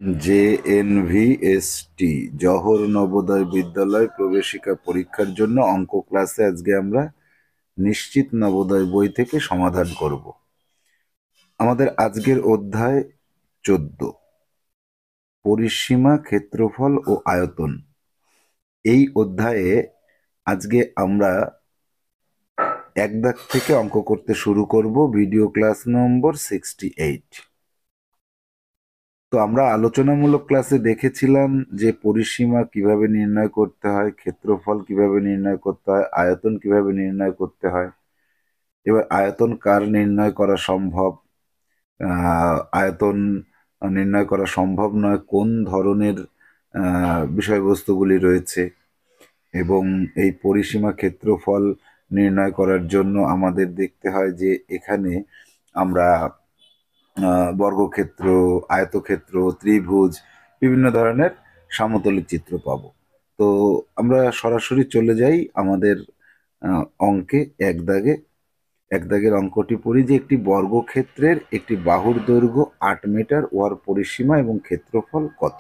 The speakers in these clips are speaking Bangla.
JNVST জওহর নবোদয় বিদ্যালয় প্রবেশিকা পরীক্ষার জন্য অঙ্ক ক্লাসে আজকে আমরা নিশ্চিত নবোদয় বই থেকে সমাধান করব। আমাদের আজকের অধ্যায় 14, পরিসীমা, ক্ষেত্রফল ও আয়তন। এই অধ্যায়ে আজকে আমরা এক দাগ থেকে অঙ্ক করতে শুরু করব। ভিডিও ক্লাস নম্বর 68। তো আমরা আলোচনামূলক ক্লাসে দেখেছিলাম যে পরিসীমা কিভাবে নির্ণয় করতে হয়, ক্ষেত্রফল কিভাবে নির্ণয় করতে হয়, আয়তন কিভাবে নির্ণয় করতে হয়। এবার আয়তন কার নির্ণয় করা সম্ভব, আয়তন নির্ণয় করা সম্ভব নয় কোন ধরনের বিষয়বস্তুগুলি রয়েছে, এবং এই পরিসীমা ক্ষেত্রফল নির্ণয় করার জন্য আমাদের দেখতে হয় যে এখানে আমরা বর্গক্ষেত্র, আয়তক্ষেত্র, ত্রিভুজ, বিভিন্ন ধরনের সমতলিক চিত্র পাব। তো আমরা সরাসরি চলে যাই আমাদের অঙ্কে। এক দাগের অঙ্কটি পড়ি যে একটি বর্গক্ষেত্রের একটি বাহুর দৈর্ঘ্য 8 মিটার, উহার পরিসীমা এবং ক্ষেত্রফল কত?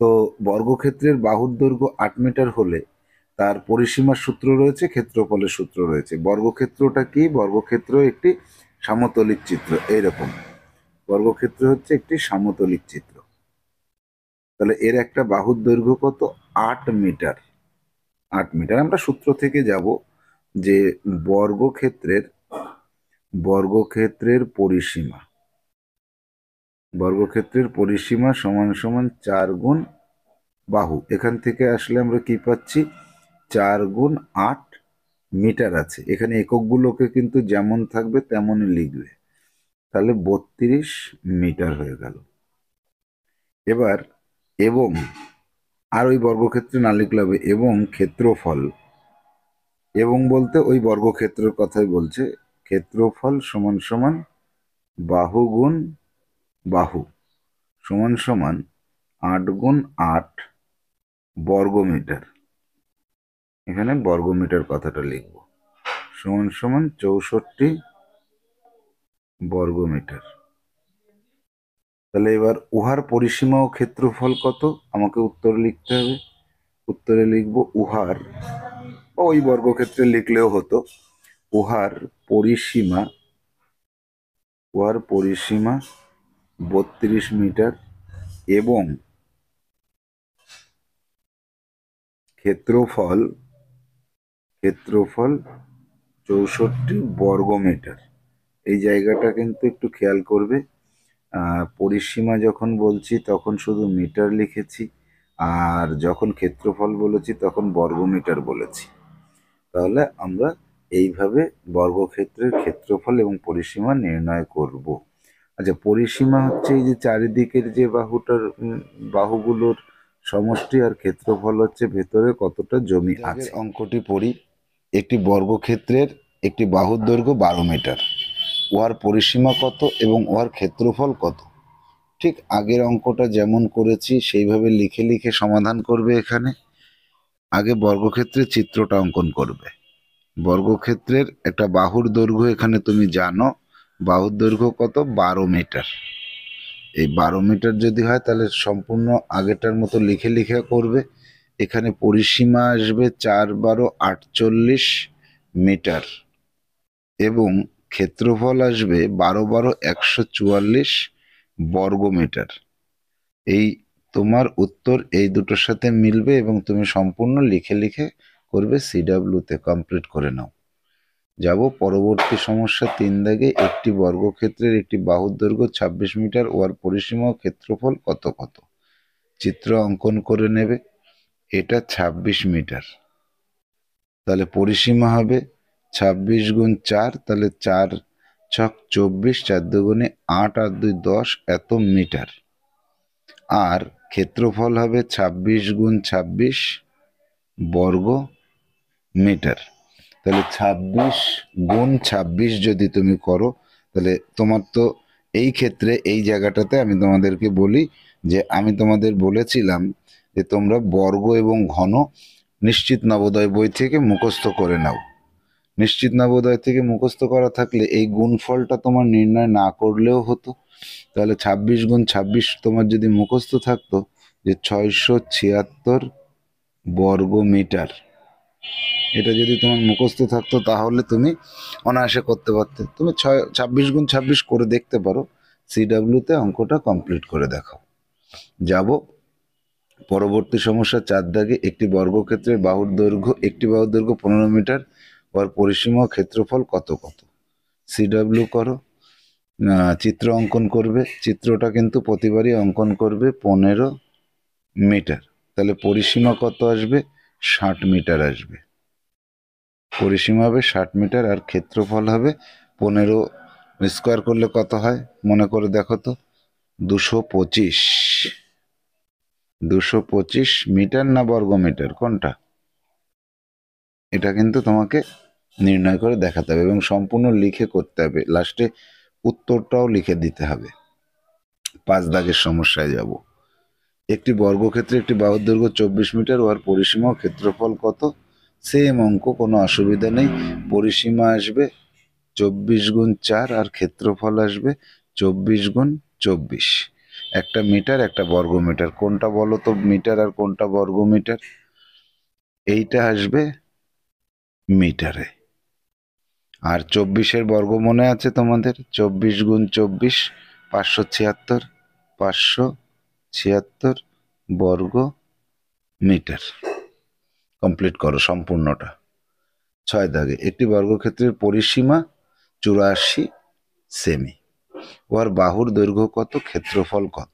তো বর্গক্ষেত্রের বাহুর দৈর্ঘ্য 8 মিটার হলে তার পরিসীমার সূত্র রয়েছে, ক্ষেত্রফলের সূত্র রয়েছে। বর্গক্ষেত্রটা কি? বর্গক্ষেত্র একটি সমতলিক চিত্র। এইরকম বর্গক্ষেত্র হচ্ছে একটি সমতলিক চিত্র। তাহলে এর একটা বাহুর দৈর্ঘ্য কত? 8 মিটার। 8 মিটার। আমরা সূত্র থেকে যাব যে বর্গক্ষেত্রের পরিসীমা সমান সমান 4 গুণ বাহু। এখান থেকে আসলে আমরা কি পাচ্ছি? 4 গুণ 8 মিটার আছে। এখানে এককগুলোকে কিন্তু যেমন থাকবে তেমনই লিখবে। তাহলে 32 মিটার হয়ে গেল। এবার এবং আর ওই বর্গক্ষেত্রে না লিখলে হবে, এবং ক্ষেত্রফল, এবং বলতে ওই বর্গক্ষেত্রের কথাই বলছে। ক্ষেত্রফল সমান সমান বাহু গুণ বাহু সমান সমান 8 গুণ 8 বর্গমিটার। এখানে বর্গমিটার কথাটা লিখব, সমান সমান 64 বর্গমিটার। তাহলে এবার উহার পরিসীমা ও ক্ষেত্রফল কত আমাকে উত্তরে লিখতে হবে। উত্তরে লিখব উহার, ওই বর্গক্ষেত্রে লিখলেও হতো, উহার পরিসীমা 32 মিটার এবং ক্ষেত্রফল 64 বর্গমিটার। এই জায়গাটা কিন্তু একটু খেয়াল করবে। পরিসীমা যখন বলছি তখন শুধু মিটার লিখেছি, আর যখন ক্ষেত্রফল বলেছি তখন বর্গমিটার বলেছি। তাহলে আমরা এইভাবে বর্গক্ষেত্রের ক্ষেত্রফল এবং পরিসীমা নির্ণয় করব। আচ্ছা, পরিসীমা হচ্ছে এই যে চারিদিকের যে বাহুগুলোর সমষ্টি, আর ক্ষেত্রফল হচ্ছে ভেতরে কতটা জমি আছে। অঙ্কটি পড়ি। একটি বর্গক্ষেত্রের একটি বাহুর দৈর্ঘ্য 12 মিটার, উহার পরিসীমা কত এবং উহার ক্ষেত্রফল কত? ঠিক আগের অঙ্কটা যেমন করেছি সেইভাবে লিখে লিখে সমাধান করবে। এখানে আগে বর্গক্ষেত্রের চিত্রটা অঙ্কন করবে। বর্গক্ষেত্রের একটা বাহুর দৈর্ঘ্য এখানে তুমি জানো, বাহুর দৈর্ঘ্য কত? 12 মিটার। এই 12 মিটার যদি হয় তাহলে সম্পূর্ণ আগেটার মতো লিখে লিখে করবে। এখানে পরিসীমা আসবে 4 12 48 মিটার এবং ক্ষেত্রফল আসবে 12 12 144 বর্গমিটার। এই তোমার উত্তর এই দুটোর সাথে মিলবে এবং তুমি সম্পূর্ণ লিখে লিখে করবে। সিডাব্লিউতে কমপ্লিট করে নাও। যাব পরবর্তী সমস্যা 3 দাগে। একটি বর্গক্ষেত্রের একটি বাহুর দৈর্ঘ্য 26 মিটার, ওর পরিসীমা ও ক্ষেত্রফল কত কত? চিত্র অঙ্কন করে নেবে। এটা 26 মিটার, তাহলে পরিসীমা হবে 26 গুণ 4, তাহলে 4 ছক 24, 4 দুগুণে 8 আর 2 10, এত মিটার। আর ক্ষেত্রফল হবে 26 গুণ 26 বর্গ মিটার। তাহলে 26 গুণ 26 যদি তুমি করো, তাহলে তোমার তো এই ক্ষেত্রে এই জায়গাটাতে আমি তোমাদেরকে বলি যে আমি তোমাদের বলেছিলাম যে তোমরা বর্গ এবং ঘন নিশ্চিত নবোদয় বই থেকে মুখস্থ করে নাও। নিশ্চিত নবোদয় থেকে মুখস্থ করা থাকলে এই গুণফলটা তোমার নির্ণয় না করলেও হতো। তাহলে 26 × 26 তোমার যদি মুখস্থ থাকতো যে 676 বর্গ মিটার, এটা যদি তোমার মুখস্থ থাকতো তাহলে তুমি অনায়াসে করতে পারতে। তুমি 26 × 26 করে দেখতে পারো, সিডাব্লিউতে অঙ্কটা কমপ্লিট করে দেখো। যাব পরবর্তী সমস্যা 4 দাগে। একটি বর্গক্ষেত্রের বাহুর দৈর্ঘ্য 15 মিটার, ওর পরিসীমা ও ক্ষেত্রফল কত কত। সিডাব্লিউ করো, চিত্র অঙ্কন করবে। চিত্রটা কিন্তু প্রতিবারই অঙ্কন করবে 15 মিটার। তাহলে পরিসীমা কত আসবে? 60 মিটার আসবে। পরিসীমা হবে 60 মিটার আর ক্ষেত্রফল হবে 15। স্কোয়ার করলে কত হয় মনে করে দেখো তো? 225। 225 মিটার না বর্গ মিটার, কোনটা? এটা কিন্তু তোমাকে নির্ণয় করে দেখাতে হবে এবং সম্পূর্ণ লিখে করতে হবে। লাস্টে উত্তরটাও লিখে দিতে হবে। 5 দাগের সমস্যায় যাব। একটি বর্গক্ষেত্রে একটি বাহুর দৈর্ঘ্য 24 মিটার, ওর পরিসীমা ও ক্ষেত্রফল কত। সেম অঙ্ক, কোনো অসুবিধা নেই। পরিসীমা আসবে 24 × 4 আর ক্ষেত্রফল আসবে 24 × 24। একটা মিটার একটা বর্গ মিটার, কোনটা বলো তো মিটার আর কোনটা বর্গ মিটার? এইটা আসবে মিটারে। আর 24-এর বর্গ মনে আছে তোমাদের? 24 × 24 576। 576 বর্গ মিটার। কমপ্লিট করো সম্পূর্ণটা। 6 দাগে। একটি বর্গক্ষেত্রের পরিসীমা 84 সেমি, ওর বাহুর দৈর্ঘ্য কত, ক্ষেত্রফল কত।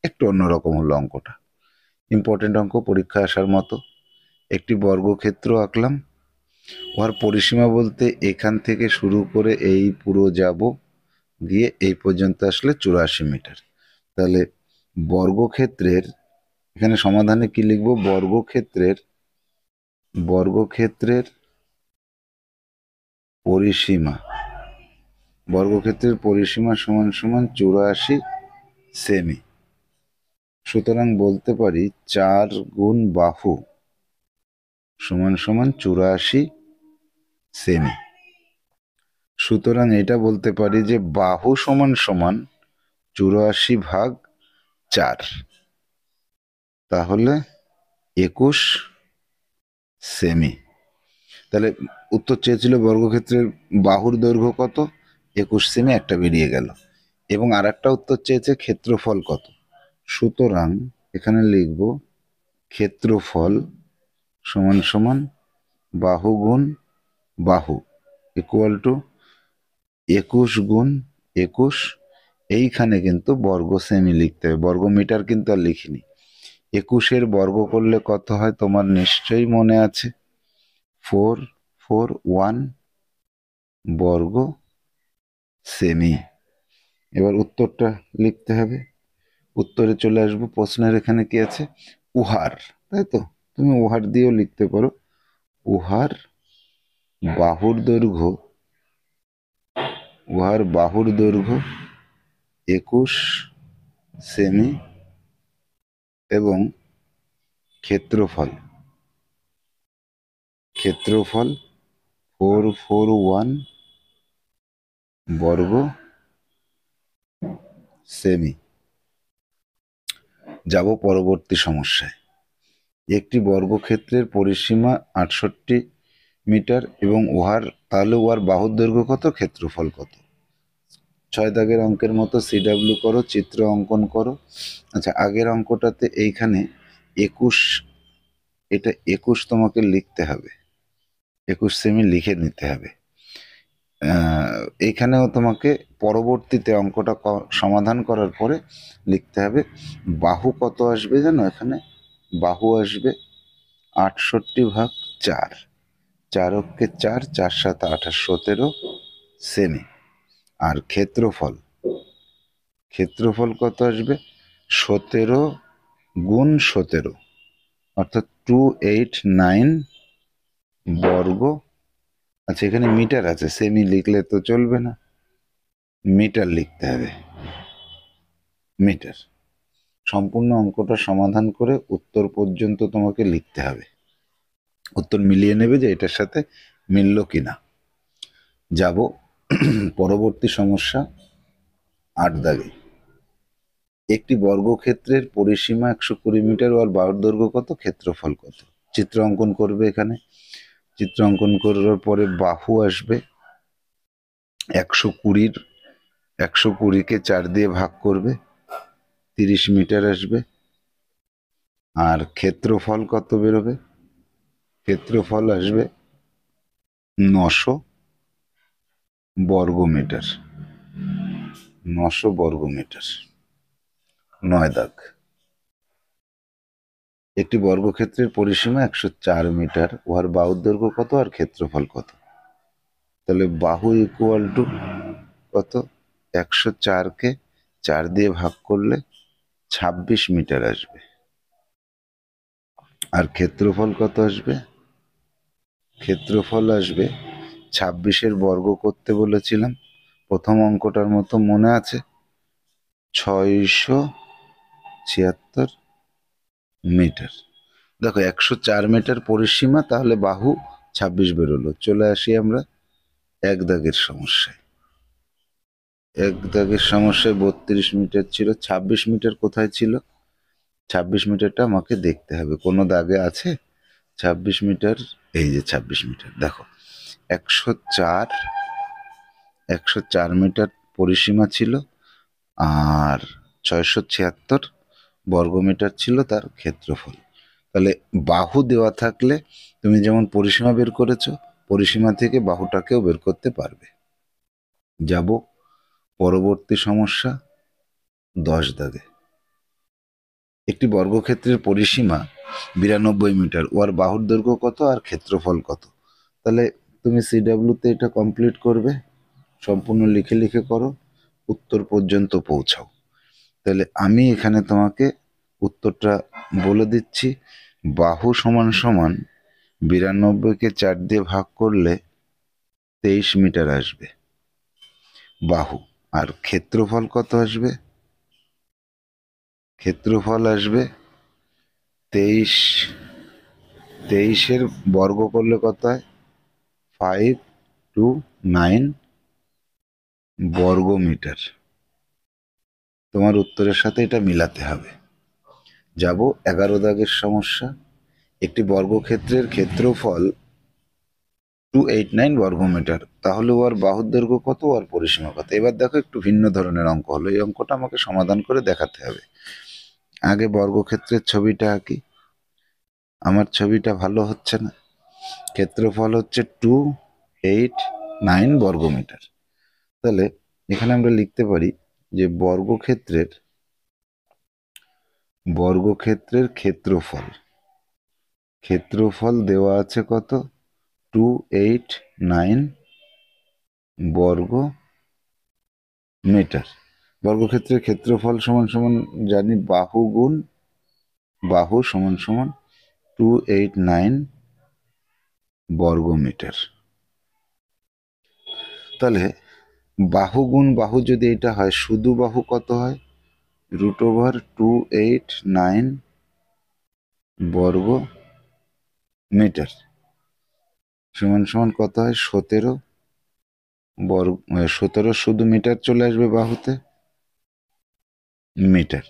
একটু অন্যরকম হলো অঙ্কটা, ইম্পর্টেন্ট অঙ্ক, পরীক্ষায় আসার মতো। একটি বর্গক্ষেত্র আঁকলাম, ওর পরিসীমা বলতে এখান থেকে শুরু করে এই পুরো যাব, গিয়ে এই পর্যন্ত আসলে 84 মিটার। তাহলে বর্গক্ষেত্রের এখানে সমাধানে কি লিখব? বর্গক্ষেত্রের পরিসীমা, বর্গক্ষেত্রের পরিসীমা সমান সমান 84 সেমি। সুতরাং বলতে পারি 4 গুণ বাহু সমান সমান 84 সেমি। সুতরাং এটা বলতে পারি যে বাহু সমান সমান 84/4, তাহলে 21 সেমি। তাহলে উত্তর চেয়েছিল বর্গক্ষেত্রের বাহুর দৈর্ঘ্য কত, 21 সেমি, একটা বেরিয়ে গেল। এবং আর একটা উত্তর চেয়েছে ক্ষেত্রফল কত। সুতরাং এখানে লিখব ক্ষেত্রফল সমান সমান বাহু গুণ বাহু ইকুয়াল টু 21 গুণ 21। এইখানে কিন্তু বর্গ সেমি লিখতে হবে, বর্গ মিটার কিন্তু আর লিখিনি। 21-এর বর্গ করলে কত হয় তোমার নিশ্চয়ই মনে আছে? 441 বর্গ সেমি। এবার উত্তরটা লিখতে হবে। উত্তরে চলে আসবো। প্রশ্নের এখানে কি আছে? উহার, তাই তো? তুমি উহার দিয়েও লিখতে পারো। উহার বাহুর দৈর্ঘ্য, উহার বাহুর দৈর্ঘ্য 21 সেমি এবং ক্ষেত্রফল 441 বর্গ সেমি। যাব পরবর্তী সমস্যায়। একটি বর্গক্ষেত্রের পরিসীমা 68 মিটার এবং তাহলে উহার বাহুর দৈর্ঘ্য কত, ক্ষেত্রফল কত। 6 দাগের অঙ্কের মতো সিডাব্লিউ করো, চিত্র অঙ্কন করো। আচ্ছা, আগের অঙ্কটাতে এইখানে 21, এটা 21 তোমাকে লিখতে হবে, 21 সেমি লিখে নিতে হবে। এইখানেও তোমাকে পরবর্তীতে অঙ্কটা সমাধান করার পরে লিখতে হবে বাহু কত আসবে জানো। এখানে বাহু আসবে 68/4, 4 অক্ষে 4, 4 7 28, 17 সেমি। আর ক্ষেত্রফল কত আসবে? 17 গুণ 17, অর্থাৎ 289 বর্গ। আচ্ছা, এখানে মিটার আছে, সেমি লিখলে তো চলবে না, মিটার লিখতে হবে, মিটার। সম্পূর্ণ অঙ্কটা সমাধান করে উত্তর পর্যন্ত তোমাকে লিখতে হবে। উত্তর মিলিয়ে নেবে যে এটার সাথে মিলল কিনা। যাব পরবর্তী সমস্যা 8 দাগে। একটি বর্গক্ষেত্রের পরিসীমা 120 মিটার ও বাহুর দৈর্ঘ্য কত, ক্ষেত্রফল কত। চিত্র অঙ্কন করবে। এখানে চিত্র অঙ্কন করার পরে বাহু আসবে 120, 120কে 4 দিয়ে ভাগ করবে, 30 মিটার আসবে। আর ক্ষেত্রফল কত বেরোবে, ক্ষেত্রফল আসবে 900 বর্গমিটার, 900 বর্গমিটার। 9 দাগ। একটি বর্গক্ষেত্রের পরিসীমা 104 মিটার, উহার বাহুর দৈর্ঘ্য কত আর ক্ষেত্রফল কত। তাহলে বাহু ইকুয়াল টু কত, 104কে 4 দিয়ে ভাগ করলে 26 মিটার আসবে। আর ক্ষেত্রফল কত আসবে, ক্ষেত্রফল আসবে 26-এর বর্গ করতে বলেছিলাম প্রথম অঙ্কটার মতো, মনে আছে, 676 মিটার। দেখো 104 মিটার পরিসীমা, তাহলে বাহু 26 বেরোলো। চলে আসি আমরা 1 দাগের সমস্যায়। 1 দাগের সমস্যায় 32 মিটার ছিল, 26 মিটার কোথায় ছিল, 26 মিটারটা আমাকে দেখতে হবে, কোনো দাগে আছে 26 মিটার। এই যে 26 মিটার, দেখো 104 মিটার পরিসীমা ছিল, আর 676 বর্গমিটার ছিল তার ক্ষেত্রফল। তাহলে বাহু দেওয়া থাকলে তুমি যেমন পরিসীমা বের করেছো, পরিসীমা থেকে বাহুটাকেও বের করতে পারবে। যাব পরবর্তী সমস্যা 10 দাগে। একটি বর্গক্ষেত্রের পরিসীমা 92 মিটার, ওর বাহুর দৈর্ঘ্য কত আর ক্ষেত্রফল কত। তাহলে তুমি সিডাব্লিউতে এটা কমপ্লিট করবে, সম্পূর্ণ লিখে লিখে করো, উত্তর পর্যন্ত পৌঁছাও। তাহলে আমি এখানে তোমাকে উত্তরটা বলে দিচ্ছি। বাহু সমান সমান 92কে 4 দিয়ে ভাগ করলে 23 মিটার আসবে বাহু। আর ক্ষেত্রফল কত আসবে, ক্ষেত্রফল আসবে 23, 23-এর বর্গ করলে কত হয়, 529 বর্গমিটার। তোমার উত্তরের সাথে এটা মিলাতে হবে। যাব 11 দাগের সমস্যা। একটি বর্গক্ষেত্রের ক্ষেত্রফল 289 বর্গমিটার, তাহলে ওর বাহুর দৈর্ঘ্য কত, ওর পরিসীমা কত। এবার দেখো একটু ভিন্ন ধরনের অঙ্ক হলো, এই অঙ্কটা আমাকে সমাধান করে দেখাতে হবে। আগে বর্গক্ষেত্রের ছবিটা আঁকি, আমার ছবিটা ভালো হচ্ছে না। ক্ষেত্রফল হচ্ছে 289 বর্গমিটার। তাহলে এখানে আমরা লিখতে পারি যে বর্গক্ষেত্রের ক্ষেত্রফল, ক্ষেত্রফল দেওয়া আছে কত, 289 বর্গ মিটার। বর্গক্ষেত্রের ক্ষেত্রফল সমান সমান জানি বাহু গুণ বাহু সমান সমান 289 বর্গমিটার। তাহলে বাহু গুণ বাহু যদি এটা হয়, শুধু বাহু কত হয়, √289 বর্গ মিটার সমান সমান কত হয়, 17 বর্গ, 17 শুধু মিটার চলে আসবে বাহুতে, মিটার।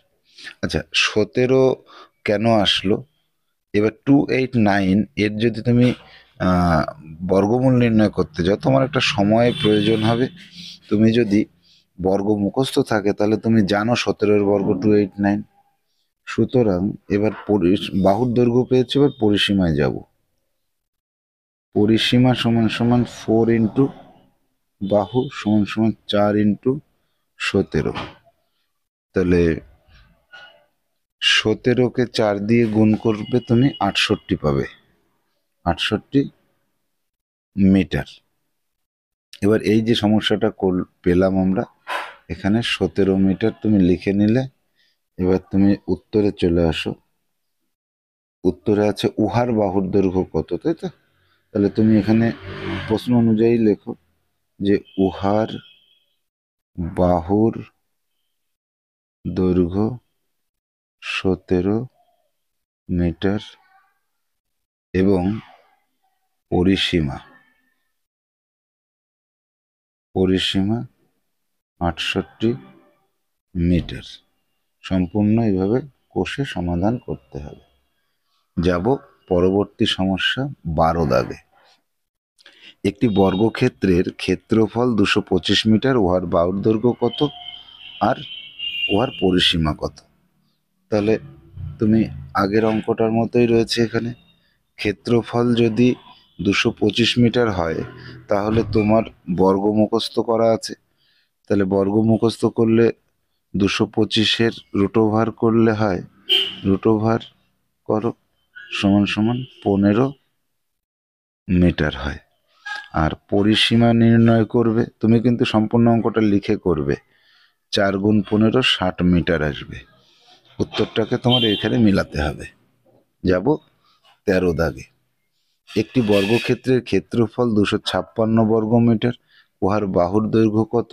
আচ্ছা 17 কেন আসলো, এবার 289 এর যদি তুমি বর্গমূল নির্ণয় করতে যাও, তোমার একটা সময় প্রয়োজন হবে। তুমি যদি বর্গ মুখস্থ থাকে তাহলে তুমি জানো 17-এর বর্গ 289। সুতরাং এবার বাহুর দৈর্ঘ্য পেয়েছি, এবার পরিসীমায় যাব। পরিসীমা সমান সমান 4 ইন্টু বাহু সমান সমান 4 ইন্টু 17। তাহলে 17কে 4 দিয়ে গুণ করবে, তুমি 68 পাবে, 68 মিটার। এবার এই যে সমস্যাটা পেলাম আমরা, এখানে 17 মিটার তুমি লিখে নিলে। এবার তুমি উত্তরে চলে আসো। উত্তরে আছে উহার বাহুর দৈর্ঘ্য কত, তাই তো। তাহলে তুমি এখানে প্রশ্ন অনুযায়ী লেখো যে উহার বাহুর দৈর্ঘ্য 17 মিটার এবং পরিসীমা পরিসীমা 68 মিটার। সম্পূর্ণ এইভাবে কষে সমাধান করতে হবে। যাব পরবর্তী সমস্যা 12 দাগে। একটি বর্গক্ষেত্রের ক্ষেত্রফল 225 মিটার, উহার বাহুর দৈর্ঘ্য কত আর উহার পরিসীমা কত? তাহলে তুমি আগের অঙ্কটার মতোই রয়েছে এখানে। ক্ষেত্রফল যদি 225 মিটার হয় তাহলে তোমার বর্গ মুখস্থ করা আছে। তাহলে বর্গ মুখস্থ করলে 225-এর রুট ওভার করলে হয়, রুট ওভার করো সমান সমান 15 মিটার হয়। আর পরিসীমা নির্ণয় করবে, তুমি কিন্তু সম্পূর্ণ অঙ্কটা লিখে করবে। 4 গুণ 15 60 মিটার আসবে। উত্তরটাকে তোমার এখানে মিলাতে হবে। যাব 13 দাগে। একটি বর্গক্ষেত্রের ক্ষেত্রফল 256 বর্গ মিটার, উহার বাহুর দৈর্ঘ্য কত,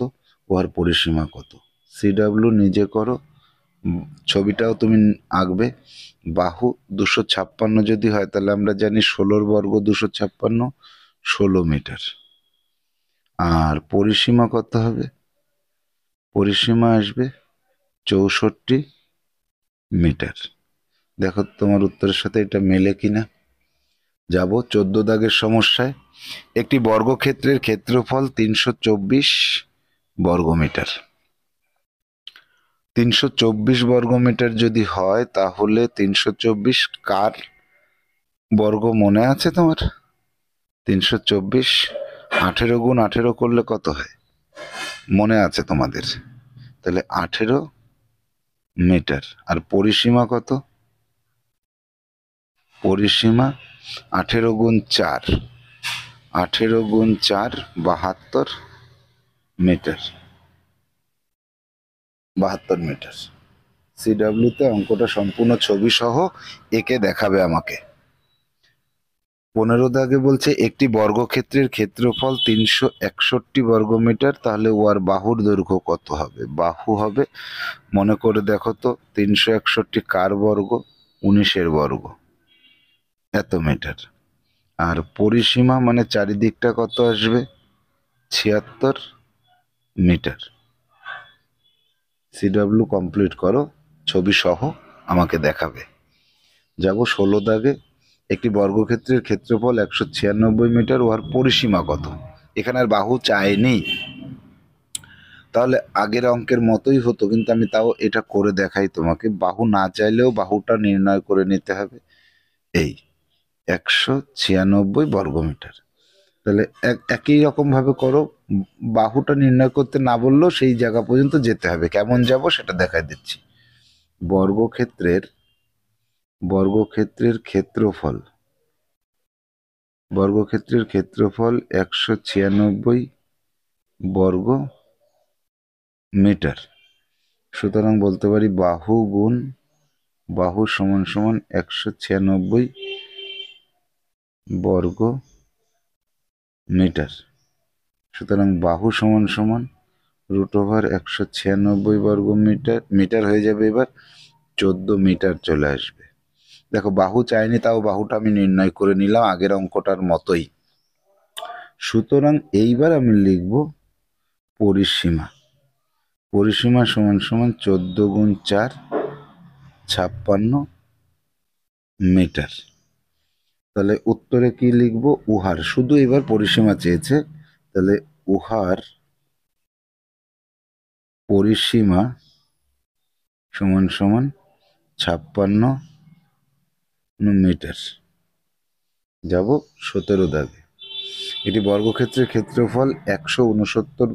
উহার পরিসীমা কত? সিডাব্লিউ নিজে করো, ছবিটাও তুমি আঁকবে। বাহু 256 যদি হয় তাহলে আমরা জানি 16 বর্গ 256, 16 মিটার। আর পরিসীমা কত হবে? পরিসীমা আসবে 64 মিটার। দেখো তোমার উত্তরের সাথে এটা মেলে কিনা। যাব 14 দাগের সমস্যায়। একটি বর্গক্ষেত্রের ক্ষেত্রফল 324 বর্গমিটার। 324 বর্গমিটার যদি হয় তাহলে 324 কার বর্গ মনে আছে তোমার? 324 18 গুণ 18 করলে কত হয় মনে আছে তোমাদের? তাহলে 18 মিটার। আর পরিসীমা কত? পরিসীমা 18 গুণ 4, 18 গুণ 4 72 মিটার। 72 মিটার। সিডাব্লিউতে অঙ্কটা সম্পূর্ণ ছবি সহ একে দেখাবে আমাকে। 15 দাগে বলছে একটি বর্গক্ষেত্রের ক্ষেত্রফল 361 বর্গমিটার, তাহলে ওর বাহুর দৈর্ঘ্য কত হবে? বাহু হবে, মনে করে দেখো তো, 361 কার বর্গ? 19-এর বর্গ, এত মিটার। আর পরিসীমা মানে চারিদিকটা কত আসবে? 76 মিটার। সিডাব্লিউ কমপ্লিট করো, ছবি সহ আমাকে দেখাবে। যাব 16 দাগে। একটি বর্গক্ষেত্রের ক্ষেত্রফল 196 মিটার, ওর পরিসীমা কত? এখানে আর বাহু চাইনি, তাহলে আগের অঙ্কের মতোই হতো, কিন্তু আমি তাও এটা করে দেখাই তোমাকে। বাহু না চাইলেও বাহুটা নির্ণয় করে নিতে হবে। এই 196 বর্গমিটার। তাহলে একই রকম ভাবে করো, বাহুটা নির্ণয় করতে না বললেও সেই জায়গা পর্যন্ত যেতে হবে। কেমন যাব সেটা দেখাই দিচ্ছি। বর্গক্ষেত্রের ক্ষেত্রফল, বর্গক্ষেত্রের ক্ষেত্রফল 196 বর্গ মিটার। সুতরাং বলতে পারি বাহু গুণ বাহু সমান সমান 196 বর্গ মিটার। সুতরাং বাহু সমান সমান রুট ওভার 196 বর্গ মিটার। মিটার হয়ে যাবে এবার 14 মিটার চলে আসবে। দেখো বাহু চাইনি, তাও বাহুটা আমি নির্ণয় করে নিলাম আগের অঙ্কটার মতোই। সুতরাং এইবার আমি লিখব পরিসীমা। পরিসীমা সমান সমান 14 গুণ 4 56 মিটার। তাহলে উত্তরে কি লিখব? উহার, শুধু এবার পরিসীমা চেয়েছে, তাহলে উহার পরিসীমা সমান সমান 56 মিটার। যাব 17 দাগে। এটি বর্গক্ষেত্রের ক্ষেত্রফল 169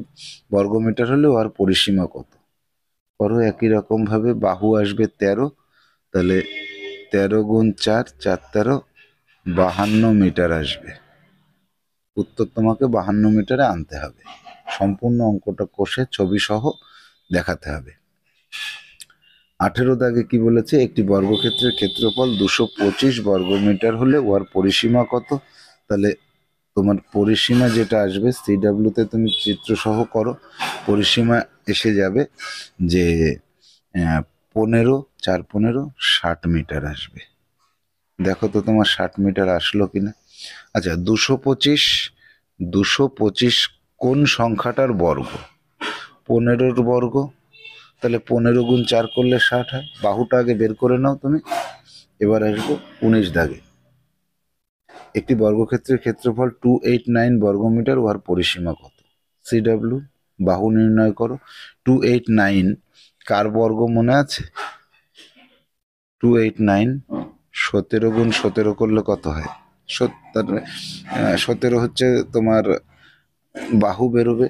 বর্গমিটার হলে আর পরিসীমা কত? করো একই রকম ভাবে। বাহু আসবে 13, তাহলে 13 গুণ 4 4 13 52 মিটার আসবে। উত্তর তোমাকে 52 মিটারে আনতে হবে। সম্পূর্ণ অঙ্কটা কষে ছবি সহ দেখাতে হবে। 18 দাগে কি বলেছে? একটি বর্গক্ষেত্রের ক্ষেত্রফল 225 বর্গমিটার হলে ওর পরিসীমা কত? তাহলে তোমার পরিসীমা যেটা আসবে, সিডাব্লিউতে তুমি চিত্র সহ করো, পরিসীমা এসে যাবে যে 15 4 15 60 মিটার আসবে। দেখো তো তোমার 60 মিটার আসলো কিনা। আচ্ছা, 225 কোন সংখ্যাটার বর্গ? 15-র বর্গ। তাহলে 15 গুণ 4 করলে 60 হয়। বাহুটা আগে বের করে নাও তুমি। এবার আসবো 19 দাগে। একটি বর্গক্ষেত্রের ক্ষেত্রফল 289 বর্গমিটার, উহার পরিসীমা কত? সিডাব্লিউ বাহু নির্ণয় করো। 289 কার বর্গ মনে আছে? 289 17 গুণ 17 করলে কত হয়? 17 হচ্ছে তোমার বাহু বেরোবে,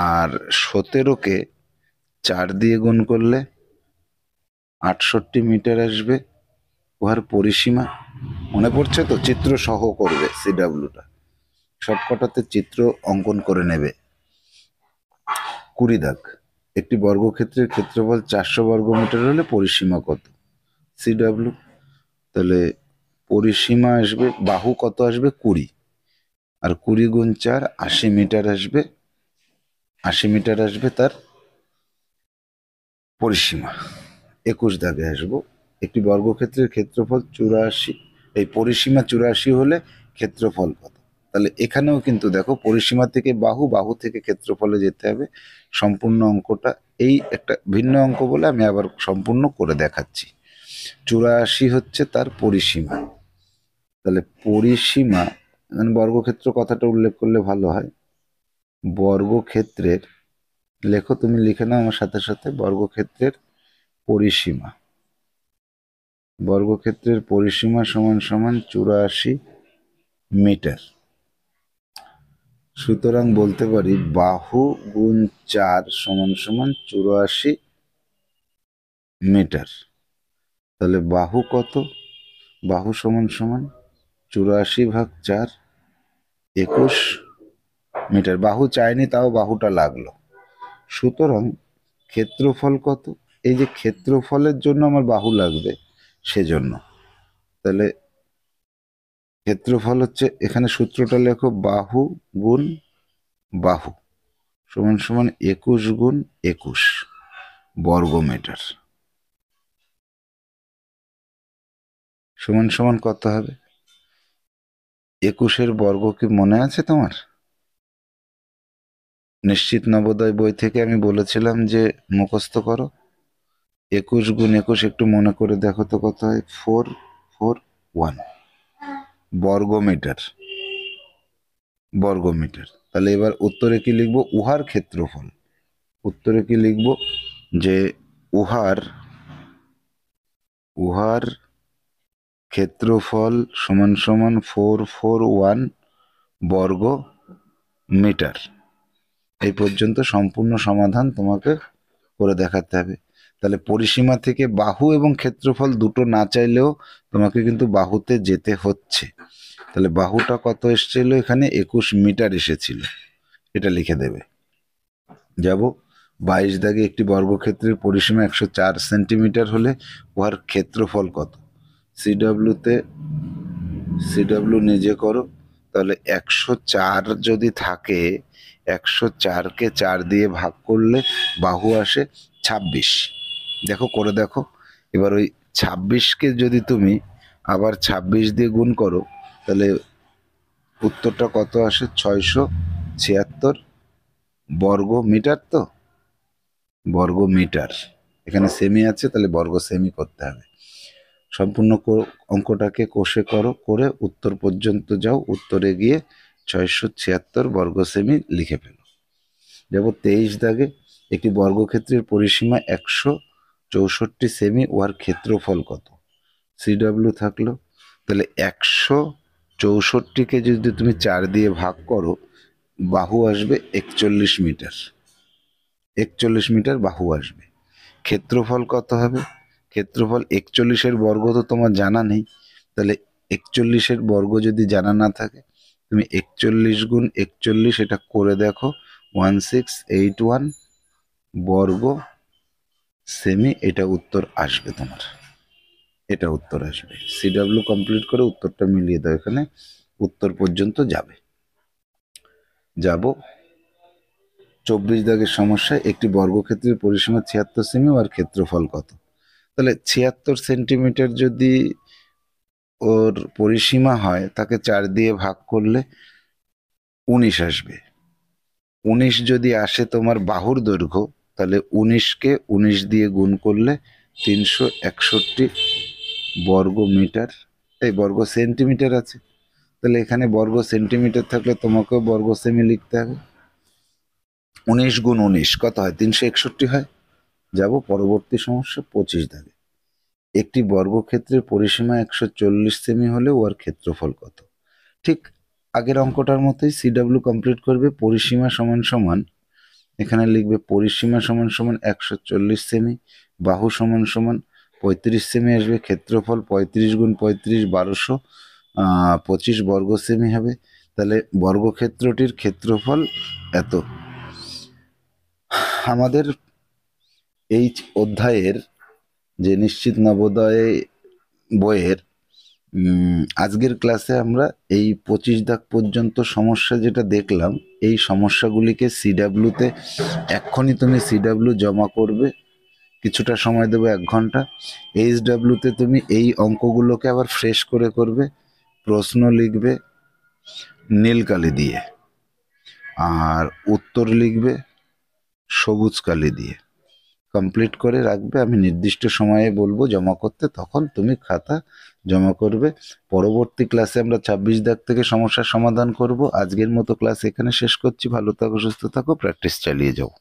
আর 17কে 4 দিয়ে গুণ করলে 68 মিটার আসবে, উহার পরিসীমা মনে পড়ছে তো? চিত্র সহ করবে সিডাব্লিউটা, সবকটাতে চিত্র অঙ্কন করে নেবে। 20 দাগ। একটি বর্গক্ষেত্রের ক্ষেত্রফল 400 বর্গমিটার হলে পরিসীমা কত? সিডাব্লিউ। তাহলে পরিসীমা আসবে, বাহু কত আসবে? 20, আর 20 গুণ 4 80 মিটার আসবে। 80 মিটার আসবে তার পরিসীমা। 21 দাগে আসবো। একটি বর্গক্ষেত্রের ক্ষেত্রফল 84, এই পরিসীমা 84 হলে ক্ষেত্রফল কত? তাহলে এখানেও কিন্তু দেখো, পরিসীমা থেকে বাহু, বাহু থেকে ক্ষেত্রফলে যেতে হবে। সম্পূর্ণ অঙ্কটা এই একটা ভিন্ন অঙ্ক বলে আমি আবার সম্পূর্ণ করে দেখাচ্ছি। 84 হচ্ছে তার পরিসীমা। তাহলে পরিসীমা মানে বর্গক্ষেত্র কথাটা উল্লেখ করলে ভালো হয়। বর্গক্ষেত্রের, লেখো তুমি, লিখে নাও আমার সাথে সাথে, বর্গক্ষেত্রের পরিসীমা। বর্গক্ষেত্রের পরিসীমা সমান সমান 84 মিটার। সুতরাং বলতে পারি বাহু গুণ 4 সমান সমান 84 মিটার। তাহলে বাহু কত? বাহু সমান সমান 84 ভাগ 4, 21 মিটার। বাহু চাইনি, তাও বাহুটা লাগলো। সুতরাং ক্ষেত্রফল কত? এই যে ক্ষেত্রফলের জন্য আমার বাহু লাগবে, সেজন্য। তাহলে ক্ষেত্রফল হচ্ছে, এখানে সূত্রটা লেখো, বাহু গুণ বাহু সমান সমান 21 গুণ 21 বর্গমিটার সমান সমান কত হবে? 21-এর বর্গ কি মনে আছে তোমার? নিশ্চিত নবোদয় বই থেকে আমি বলেছিলাম যে মুখস্থ করো। 21 গুণ 21 একটু মনে করে দেখো তো কত হয়? 441 বর্গমিটার। বর্গমিটার। তাহলে এবার উত্তরে কি লিখবো? উহার ক্ষেত্রফল। উত্তরে কি লিখবো? যে উহার উহার ক্ষেত্রফল সমান সমান 441 বর্গ মিটার। এই পর্যন্ত সম্পূর্ণ সমাধান তোমাকে করে দেখাতে হবে। তাহলে পরিসীমা থেকে বাহু এবং ক্ষেত্রফল দুটো না চাইলেও তোমাকে কিন্তু বাহুতে যেতে হচ্ছে। তাহলে বাহুটা কত এসেছিল? এখানে 21 মিটার এসেছিল, এটা লিখে দেবে। যাব 22 দাগে। একটি বর্গক্ষেত্রের পরিসীমা 104 সেন্টিমিটার হলে উহার ক্ষেত্রফল কত? সিডাব্লিউ নিজে করো। তাহলে 104 যদি থাকে, 104কে 4 দিয়ে ভাগ করলে বাহু আসে 26। দেখো, করে দেখো। এবার ওই 26কে যদি তুমি আবার 26 দিয়ে গুণ করো, তাহলে উত্তরটা কত আসে? 676 বর্গ মিটার। তো বর্গ মিটার, এখানে সেমি আছে, তাহলে বর্গ সেমি করতে হবে। সম্পূর্ণ অঙ্কটাকে কোষে করো, করে উত্তর পর্যন্ত যাও। উত্তরে গিয়ে 676 বর্গ সেমি লিখে ফেলো। যাব 23 দাগে। একটি বর্গক্ষেত্রের পরিসীমা 164 সেমি, উহার ক্ষেত্রফল কত? সিডাব্লিউ থাকলো। তাহলে 164কে যদি তুমি 4 দিয়ে ভাগ করো, বাহু আসবে 41 মিটার। 41 মিটার বাহু আসবে। ক্ষেত্রফল কত হবে? ক্ষেত্রফল 41-এর বর্গ তো তোমার জানা নেই। তাহলে 41-এর বর্গ যদি জানা না থাকে, তুমি 41 গুণ 41 এটা করে দেখো, 1681 বর্গ সেমি। এটা উত্তর আসবে তোমার, এটা উত্তর আসবে। সিডাব্লিউ কমপ্লিট করে উত্তরটা মিলিয়ে দাও, এখানে উত্তর পর্যন্ত যাবে। যাব 24 দাগের সমস্যায়। একটি বর্গক্ষেত্রের পরিসীমা 76 সেমি, আর ক্ষেত্রফল কত? তাহলে 76 সেন্টিমিটার যদি ওর পরিসীমা হয়, তাকে 4 দিয়ে ভাগ করলে 19 আসবে। 19 যদি আসে তোমার বাহুর দৈর্ঘ্য, তাহলে 19কে 19 দিয়ে গুণ করলে 361 বর্গ মিটার, এই বর্গ সেন্টিমিটার আছে, তাহলে এখানে বর্গ সেন্টিমিটার থাকলে তোমাকেও বর্গ সেমি লিখতে হবে। 19 × 19 কত হয়? 361 হয়। যাব পরবর্তী সমস্যা 25 দাগে। একটি বর্গক্ষেত্রের পরিসীমা 140 সেমি হলে ওর ক্ষেত্রফল কত? ঠিক আগের অঙ্কটার মতোই সিডাব্লিউ কমপ্লিট করবে। পরিসীমা সমান সমান, এখানে লিখবে পরিসীমা সমান সমান 140 সেমি, বাহু সমান সমান 35 সেমি আসবে, ক্ষেত্রফল 35 × 35 1225 বর্গ সেমি হবে। তাহলে বর্গক্ষেত্রটির ক্ষেত্রফল এত। আমাদের এই অধ্যায়ের যে নিশ্চিত নবোদয় বইয়ের আজকের ক্লাসে আমরা এই 25 দাগ পর্যন্ত সমস্যা যেটা দেখলাম, এই সমস্যাগুলিকে সিডাব্লিউতে এক্ষুনি তুমি সিডাব্লিউ জমা করবে, কিছুটা সময় দেবো 1 ঘন্টা। এইচডাব্লিউতে তুমি এই অঙ্কগুলোকে আবার ফ্রেশ করে করবে, প্রশ্ন লিখবে নীল কালি দিয়ে আর উত্তর লিখবে সবুজ কালি দিয়ে। কমপ্লিট করে রাখবে, আমি নির্দিষ্ট সময়ে বলবো জমা করতে, তখন তুমি খাতা জমা করবে। পরবর্তী ক্লাসে আমরা 26 দাগ থেকে সমস্যার সমাধান করব। আজকের মতো ক্লাস এখানে শেষ করছি। ভালো থাকো, সুস্থ থাকো, প্র্যাকটিস চালিয়ে যাও।